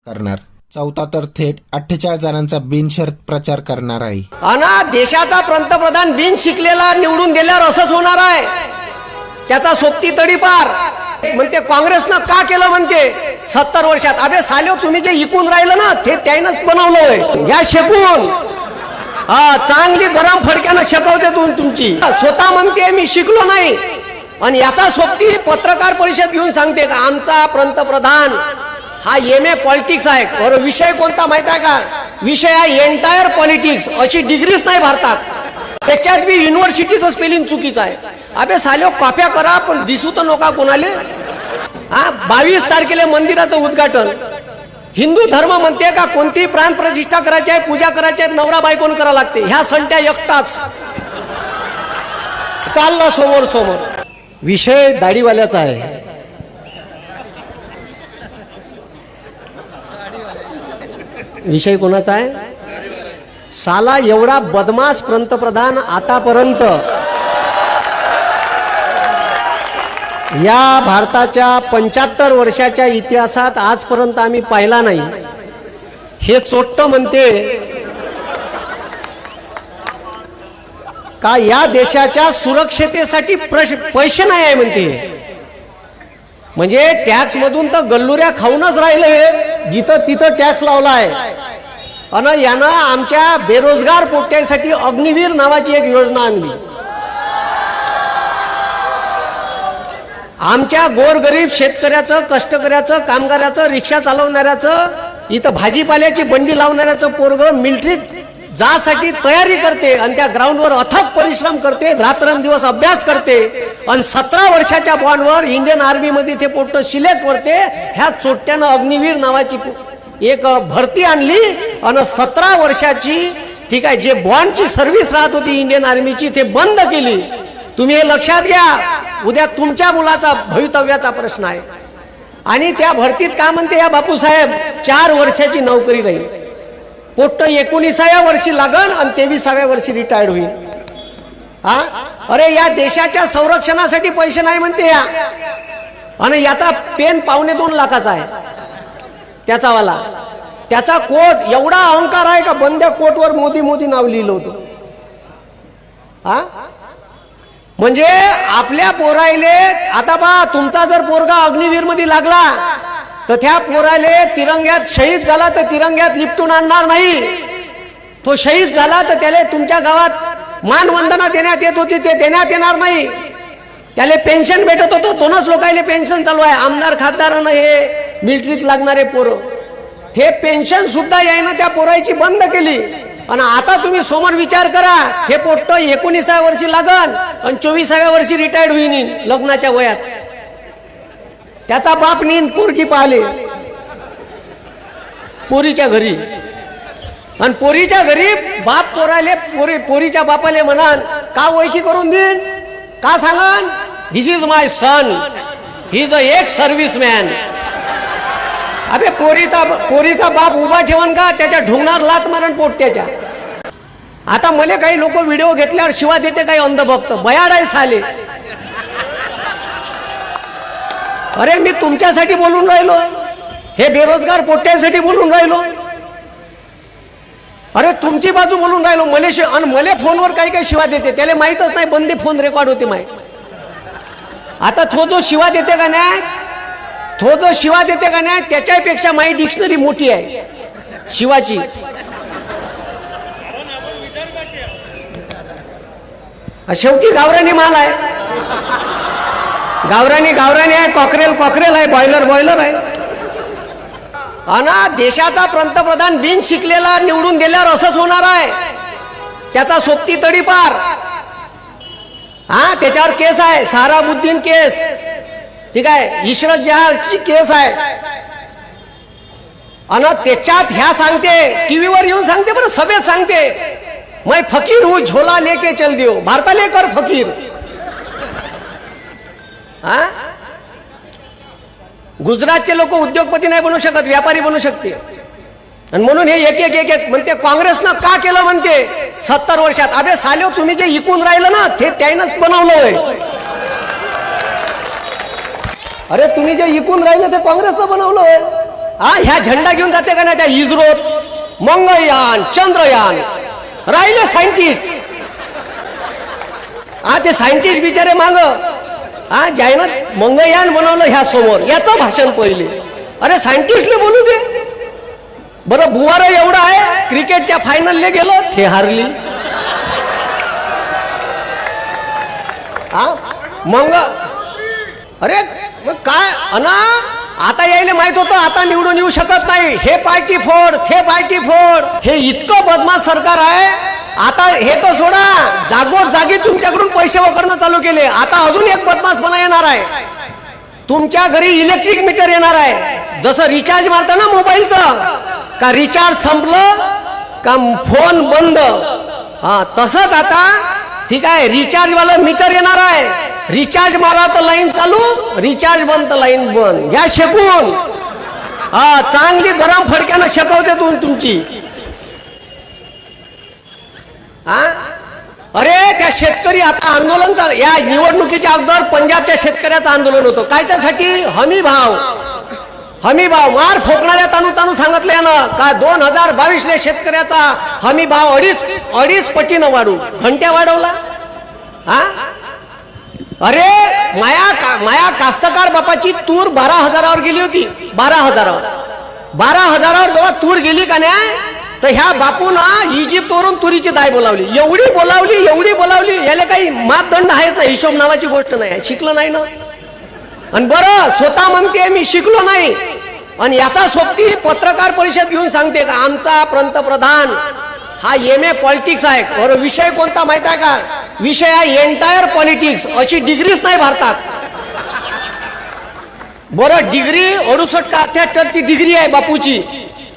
करणार, चौथा तर थेट 48 जणांचा बिनशर्त प्रचार करणार आहे. अना देशाचा पंतप्रधान बिन शिकलेला निवडून दिल्यावर असंच होणार आहे. त्याचा सोबती तडीपार म्हणते काँग्रेसनं का केलं म्हणते 70 वर्षात. अबे साल्यो, तुम्ही जे इकून राहिलं ना ते त्यानंच बनवलंय. घ्या शेकून. हा, चांगली गरम फडक्यानं शेकवते तुमची. स्वतः म्हणते मी शिकलो नाही आणि याचा सोबती पत्रकार परिषद घेऊन सांगते का आमचा पंतप्रधान हा MA पॉलिटिक्स आहे. बरं, विषय कोणता माहित आहे का? विषय आहे एंटायर पॉलिटिक्स. अशी डिग्रीच नाही भारतात. त्याच्यात बी युनिव्हर्सिटीचं स्पेलिंग चुकीचं आहे. अबे साल्यो, कॉप्या करा पण दिसू तर नका कोणाले. हा, 22 तारखेला मंदिराचं उद्घाटन. हिंदू धर्म म्हणते का कोणती प्राण प्रतिष्ठा करायची आहे, पूजा करायची आहे, नवरा बायकोन करा लागते. ह्या संट्या एकटाच चालला समोर समोर. विषय दाढीवाल्याचा आहे. विषय कोणाचा आहे? साला एवढा बदमाश पंतप्रधान आतापर्यंत या भारताच्या 75 वर्षाच्या इतिहासात आजपर्यंत आम्ही पाहिला नाही. हे चोट्ट म्हणते का या देशाच्या सुरक्षतेसाठी पैसे नाही आहे म्हणते. म्हणजे टॅक्स मधून तर गल्लुऱ्या खाऊनच राहिले. जिथं तिथं टॅक्स लावलाय. आणि यानं आमच्या बेरोजगार पोट्यासाठी अग्निवीर नावाची एक योजना आणली. आमच्या गोरगरीब शेतकऱ्याचं, कष्टकऱ्याचं, कामगाराचं, रिक्षा चालवणाऱ्याचं, इथं भाजीपाल्याची बंडी लावणाऱ्याचं पोरग मिलिटरीत जासाठी तयारी करते आणि त्या ग्राउंडवर अथक परिश्रम करते, रात्रंदिवस अभ्यास करते आणि 17 वर्षाच्या बॉन्डवर इंडियन आर्मी मध्ये ते पोट्ट सिलेक्ट करते. ह्या चोट्यानं अग्निवीर नावाची एक भरती आणली आणि 17 वर्षाची, ठीक आहे, जे बॉन्डची सर्व्हिस राहत होती इंडियन आर्मीची ते बंद केली. तुम्ही हे लक्षात घ्या. उद्या तुमच्या मुलाचा भवितव्याचा प्रश्न आहे. आणि त्या भरतीत का म्हणते या बापूसाहेब 4 वर्षाची नोकरी राहील. पोट्ट 19व्या वर्षी लागन आणि 23व्या वर्षी रिटायर्ड होईल. हा, अरे या देशाच्या संरक्षणासाठी पैसे नाही म्हणते या. आणि याचा पेन 2.25 लाखाचा आहे त्याचा वाला. त्याचा कोट एवढा अहंकार आहे का बंद्या कोटवर मोदी मोदी नाव लिहिलं होतं. हा, म्हणजे आपल्या पोरायले आता पहा, तुमचा जर पोरगा अग्निवीर मध्ये लागला तर त्या पोराले तिरंग्यात शहीद झाला तर तिरंग्यात लिपटून आणणार नाही. तो शहीद झाला तर त्याला तुमच्या गावात मानवंदना देण्यात येत होती ते देण्यात येणार नाही. त्याला पेन्शन भेटत होतं. 2च लोकांना पेन्शन चालू आहे. आमदार खासदारांना हे मिलिटरीत लागणारे पोरं हे पेन्शन सुद्धा यायनं त्या पोराची बंद केली. आणि आता तुम्ही समोर विचार करा, हे पोट्ट 19व्या वर्षी लागन आणि 24व्या वर्षी रिटायर्ड होईन लग्नाच्या वयात. त्याचा बाप नीन पोरगी पाहिले पोरीच्या घरी. आणि पोरीच्या घरी बाप पोराले पोरीच्या बापाले म्हणान का ओळखी करून देईन, का सांगन this is my son, he is a ex serviceman. अबे पोरीचा बाप उभा ठेवून का त्याच्या ढुंगणार लात मारण पोट्याच्या. आता मला काही लोक व्हिडिओ घेतल्यावर शिवा देते, काही अंधभक्त बयाड आहे साले. अरे मी तुमच्यासाठी बोलून राहिलो, हे बेरोजगार पोट्यासाठी बोलून राहिलो. अरे तुमची बाजू बोलून राहिलो. मला फोनवर काही काही शिवा देते, त्याला माहीतच नाही बंदे फोन रेकॉर्ड होते माय. आता तो जो शिवा देते का नाही, त्याच्यापेक्षा माझी डिक्शनरी मोठी आहे शिवाची. शेवटी गावरानी माल आहे. गावरानी आहे, कॉकरेल आहे, बॉयलर आहे. अना देशाचा पंतप्रधान बिन शिकलेला निवडून दिल्यावर असंच होणार आहे. त्याचा सोबती तडीपार. हा, त्याच्यावर केस आहे, सहाराबुद्दीन केस, ठीक आहे, इशरत जहालची केस आहे. आणि त्याच्यात ह्या सांगते, टीव्हीवर येऊन सांगते, बरं सभेत सांगते, मैं फकीर हूं झोला लेके चल दियो, भारताले कर फकीर. हा, गुजरातचे लोक उद्योगपती नाही बनू शकत, व्यापारी बनू शकते. आणि म्हणून हे एक म्हणते काँग्रेसनं का केलं म्हणते 70 वर्षात. अबे साल्यो, तुम्ही जे इकून राहिलं ना ते त्यानंच बनवलंय. अरे तुम्ही जे इकून राहिले ते काँग्रेसनं बनवलंय. ह्या झेंडा घेऊन जाते का नाही त्या इस्रोत मंगळयान चंद्रयान राहिले सायंटिस्ट. ते सायंटिस्ट बिचारे माग ज्यानं मंगळयान बनवलं ह्या समोर याचं भाषण पहिले. अरे सायंटिस्टले बोलू दे बरं. बुवार एवढं आहे क्रिकेटच्या फायनलले गेलो ते हारली. मग अरे मग काय अना आता यायला माहित होतं आता निवडून येऊ शकत नाही. हे पार्टी फोड ते पार्टी फोड. हे इतकं बदमाश सरकार आहे. आता हे तर सोडा जागोजागी तुमच्याकडून पैसे वगैरे चालू केले. आता अजून एक बदमाशपणा येणार आहे. तुमच्या घरी इलेक्ट्रिक मीटर येणार आहे. जसं रिचार्ज मारता ना मोबाईलचं का रिचार्ज संपलं का फोन बंद तसंच आता ठीक आहे रिचार्ज वाला मीटर येणार आहे. रिचार्ज मारा तर लाईन चालू रिचार्ज बंद तर लाईन बंद. घ्या शेकून चांगली गरम फडक्यानं शेकवते तुमची. अरे त्या शेतकरी आता आंदोलन चाल या निवडणुकीच्या अगोदर पंजाबच्या शेतकऱ्याचं आंदोलन होतं. कायच्यासाठी हमी भाव मार फोकणाऱ्या तानू सांगितलं ना का 2022 शेतकऱ्याचा हमी भाव अडीच पटीनं वाढू. घंट्या वाढवला. अरे माया कास्तकार बापाची तूर 12,000वर गेली होती. 12,000वर जेव्हा तूर गेली का नाही तर ह्या बापून इजिप्तवरून तुरीची दाय बोलावली. एवढी बोलावली याला काही मापदंड आहेच नाही. हिशोब नावाची गोष्ट नाही. शिकलो नाही ना. आणि बरं स्वतः म्हणते मी शिकलो नाही आणि याचा सोबती पत्रकार परिषद घेऊन सांगते का आमचा पंतप्रधान हा MA पॉलिटिक्स आहे. बरं विषय कोणता माहित आहे का? विषय आहे एंटायर पॉलिटिक्स. अशी डिग्रीच नाही भारतात. बरं डिग्री 68 का 78ची डिग्री आहे बापूची.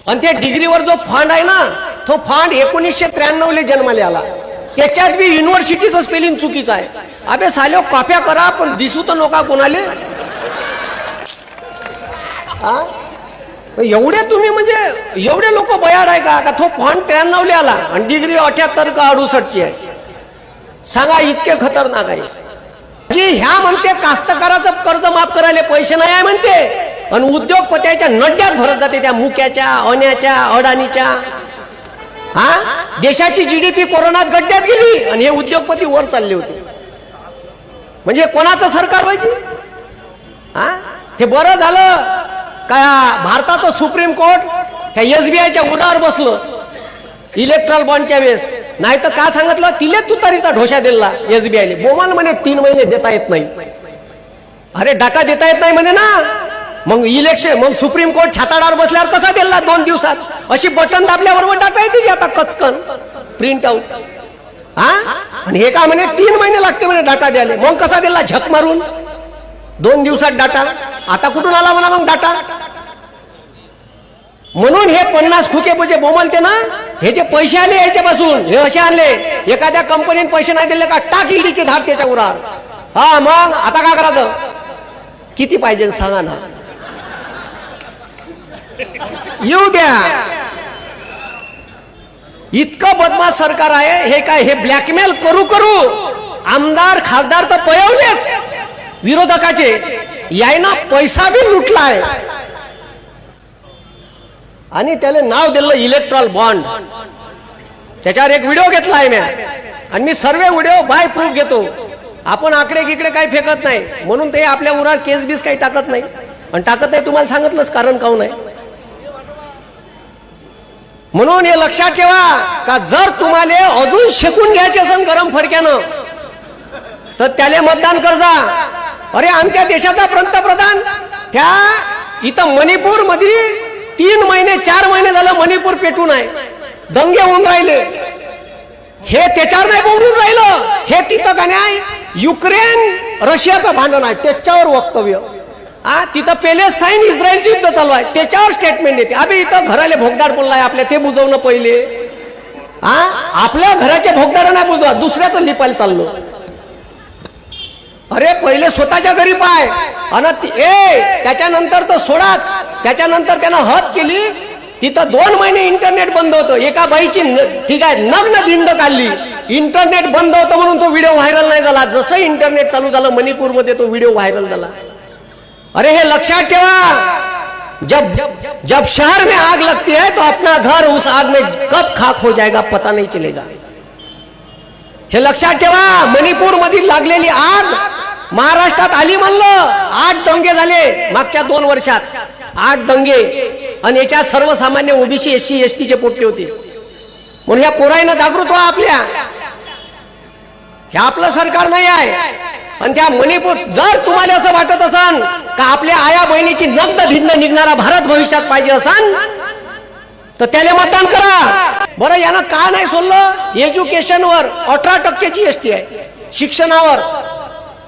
आणि त्या डिग्रीवर जो फंड आहे ना तो फंड 1993 जन्माला आला. त्याच्यात बी युनिव्हर्सिटीचं स्पेलिंग चुकीचं आहे. अबे साले कॉप्या करा पण दिसू तर नका कोणाले. एवढे तुम्ही म्हणजे एवढे लोक बयाड आहे का तो फंड 93 आला आणि डिग्री 78 का 68ची आहे. सांगा इतके खतरनाक आहे. जी ह्या म्हणते कास्तकाराचं कर्ज माफ करायला पैसे नाही आहे म्हणते आणि उद्योगपत्याच्या नड्यात भरत जाते त्या मुक्याच्या अण्याच्या अडाणीच्या. देशाची GDP कोरोनात गड्ड्यात गेली आणि हे उद्योगपती वर चालले होते. म्हणजे कोणाचं सरकार पाहिजे. ते बरं झालं का भारताचं सुप्रीम कोर्ट त्या SBIच्या उरावर बसलं इलेक्ट्रॉल बॉन्डच्या वेळेस. नाही तर का सांगितलं तिले तुतारीचा ढोशा दिला SBIले. बोमाल म्हणे 3 महिने देता येत नाही. अरे डाटा देता येत नाही म्हणे ना. मग सुप्रीम कोर्ट छाताडावर बसल्यावर कसा दिला 2 दिवसात. अशी बटन दाबल्याबरोबर डाटा येते आता कचकन प्रिंट आउट. आणि हे का म्हणे 3 महिने लागते म्हणे डाटा द्यायला. मग कसा दिला झक मारून 2 दिवसात डाटा. आता कुठून आला म्हणा मग डाटा. म्हणून हे 50 खुके म्हणजे बोमलते ना. हे जे पैसे आले याच्यापासून हे असे आणले. एखाद्या कंपनीने पैसे नाही दिले का टाक इल्डीची धाड त्याच्या उरावर. मग आता काय करायचं. किती पाहिजे सांगा ना. येऊ द्या. इतकं बदमाश सरकार आहे. हे काय हे ब्लॅकमेल करू आमदार खासदार तर पळवलेच विरोधकाचे. यायना पैसा बी लुटलाय आणि त्याला नाव दिलं इलेक्ट्रॉल बॉन्ड. त्याच्यावर एक व्हिडिओ घेतला आहे मी आणि मी सर्व व्हिडिओ बाय प्रूफ घेतो. आपण आकडे गिकडे काही फेकत नाही म्हणून ते आपल्या उरावर केस बीस काही टाकत नाही. आणि टाकत नाही तुम्हाला सांगितलंच कारण काऊन आहे. म्हणून हे लक्षात ठेवा का जर तुम्हाला अजून शेकून घ्यायचे असेल गरम फडक्यानं तर त्याला मतदान करजा. अरे आमच्या देशाचा पंतप्रधान त्या इथं मणिपूर मध्ये 3 महिने 4 महिने झालं मणिपूर पेटून आहे. दंगे होऊन राहिले. हे त्याच्यावर नाही बोलून राहिलं. हे तिथं का नाही युक्रेन रशियाचं भांडण आहे त्याच्यावर वक्तव्य. तिथं पॅलेस्टाईन इस्रायलचं युद्ध चालू आहे त्याच्यावर स्टेटमेंट येते. अबे इथं घराले भोगदार बोललाय आपल्या ते बुजवणं पहिले. आपल्या घराचे भोगदार नाही बुजवा दुसऱ्याचं लिपायला चाललो. अरे पहिले स्वतःच्या घरी पाय आणि त्याच्यानंतर तर सोडाच. त्याच्यानंतर त्यानं हद केली. तिथं 2 महिने इंटरनेट बंद होतं. एका बाईची ठीक आहे नग्न दिंड काढली. इंटरनेट बंद होतं म्हणून तो व्हिडिओ व्हायरल नाही झाला. जसं इंटरनेट चालू झालं मणिपूरमध्ये तो व्हिडिओ व्हायरल झाला. अरे हे लक्षात ठेवा जब जब शहर में आग लगती है तो अपना घर उस आग में कब खाक हो जाएगा पता नहीं चलेगा. हे लक्षात ठेवा. मणिपूर मधील लागलेली आग महाराष्ट्रात आली म्हणलं. 8 दंगे झाले मागच्या 2 वर्षात. 8 दंगे. आणि याच्यात सर्वसामान्य ओबीसी SC ST चे पोट्टे होते. म्हणून ह्या पोराईनं जागृत व्हा. आपल्या हे आपलं सरकार नाही आहे. आणि त्या मणिपूर जर तुम्हाला असं वाटत असन का आपल्या आया बहिणीची नग्न धिंड निघणारा भारत भविष्यात पाहिजे असन तर त्याला मतदान करा. बरं यानं का नाही सोडलं. एज्युकेशनवर 18% GST आहे. शिक्षणावर.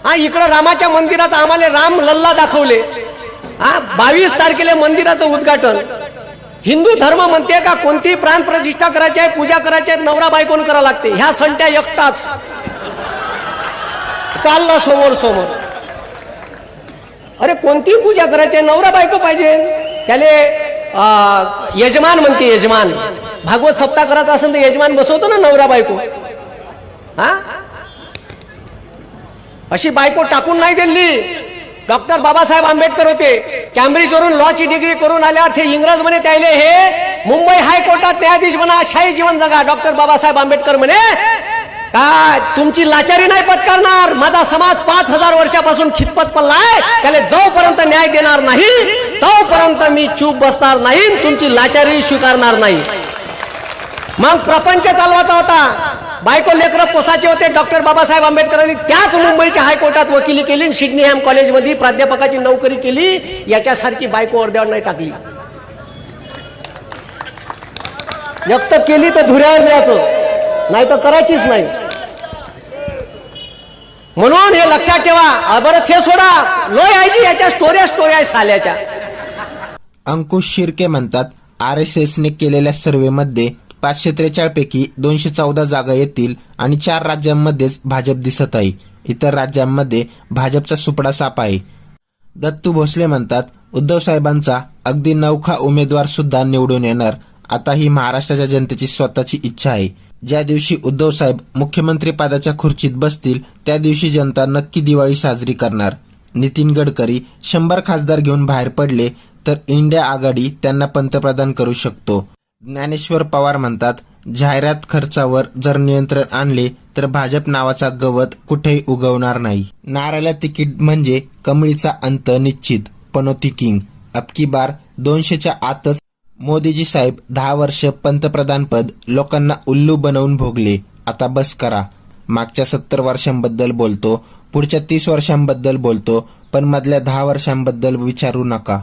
हा इकडं रामाच्या मंदिरात आम्हाला राम लल्ला दाखवले. हा 22 तारखेला मंदिराचं उद्घाटन. हिंदू धर्म म्हणते का कोणती प्राण प्रतिष्ठा करायची आहे, पूजा करायची आहे, नवरा बायकोन करावं लागते. ह्या संट्या एकटाच चालला समोर समोर. अरे कोणती पूजा करायची आहे, नवरा बायको पाहिजे. त्याले यजमान म्हणते. यजमान भागवत सप्ताह करायचा असेल तर यजमान बसवतो ना नवरा बायको. हा अशी बायको टाकून नाही दिली. डॉक्टर बाबासाहेब आंबेडकर होते. कॅम्ब्रिज वरून लॉची डिग्री करून आल्या. ते इंग्रज म्हणे त्याले हे मुंबई हायकोर्टात न्यायाधीश म्हणा, शाही जीवन जगा. डॉक्टर बाबासाहेब आंबेडकर म्हणे का तुमची लाचारी नाही पत्करणार. माझा समाज 5000 वर्षापासून खितपत पडलाय. त्याला जोपर्यंत न्याय देणार नाही तोपर्यंत मी चूप बसणार नाही. तुमची लाचारी स्वीकारणार नाही. मग प्रपंच चालवायचा होता. बायको लेकरं पोसाचे होते. डॉक्टर बाबासाहेब आंबेडकरांनी त्याच मुंबईच्या हायकोर्टात वकिली केली. सिडनीहॅम कॉलेजमध्ये प्राध्यापकाची नोकरी केली. याच्यासारखी बायको अर्ध्यावर नाही टाकली. व्यक्त केली तर धुऱ्यावर द्यायचं, नाही तर करायचीच नाही. म्हणून हे लक्षात ठेवा. बरं ते सोडा. लोय आहे याच्या स्टोऱ्या आहे साल्याच्या. अंकुश शिर्के म्हणतात RSSने केलेल्या सर्व्हेमध्ये 543 पैकी 214 जागा येतील आणि 4 राज्यांमध्येच भाजप दिसत आहे. इतर राज्यांमध्ये भाजपचा सुपडा साप आहे. दत्तू भोसले म्हणतात उद्धव साहेबांचा अगदी नवखा उमेदवार सुद्धा निवडून येणार. आता ही महाराष्ट्राच्या जनतेची स्वतःची इच्छा आहे. ज्या दिवशी उद्धव साहेब मुख्यमंत्री पदाच्या खुर्चीत बसतील त्या दिवशी जनता नक्की दिवाळी साजरी करणार. नितीन गडकरी 100 खासदार घेऊन बाहेर पडले तर इंडिया आघाडी त्यांना पंतप्रधान करू शकतो. ज्ञानेश्वर पवार म्हणतात जाहिरात खर्चावर जर नियंत्रण आणले तर भाजप नावाचा गवत कुठेही उगवणार नाही. नाऱ्याला तिकीट म्हणजे कमळीचा अंत निश्चित. पनोती किंग. अबकी बार 200च्या आतच. मोदीजी साहेब 10 वर्ष पंतप्रधानपद लोकांना उल्लू बनवून भोगले. आता बस करा. मागच्या 70 वर्षांबद्दल बोलतो, पुढच्या 30 वर्षांबद्दल बोलतो, पण मधल्या 10 वर्षांबद्दल विचारू नका.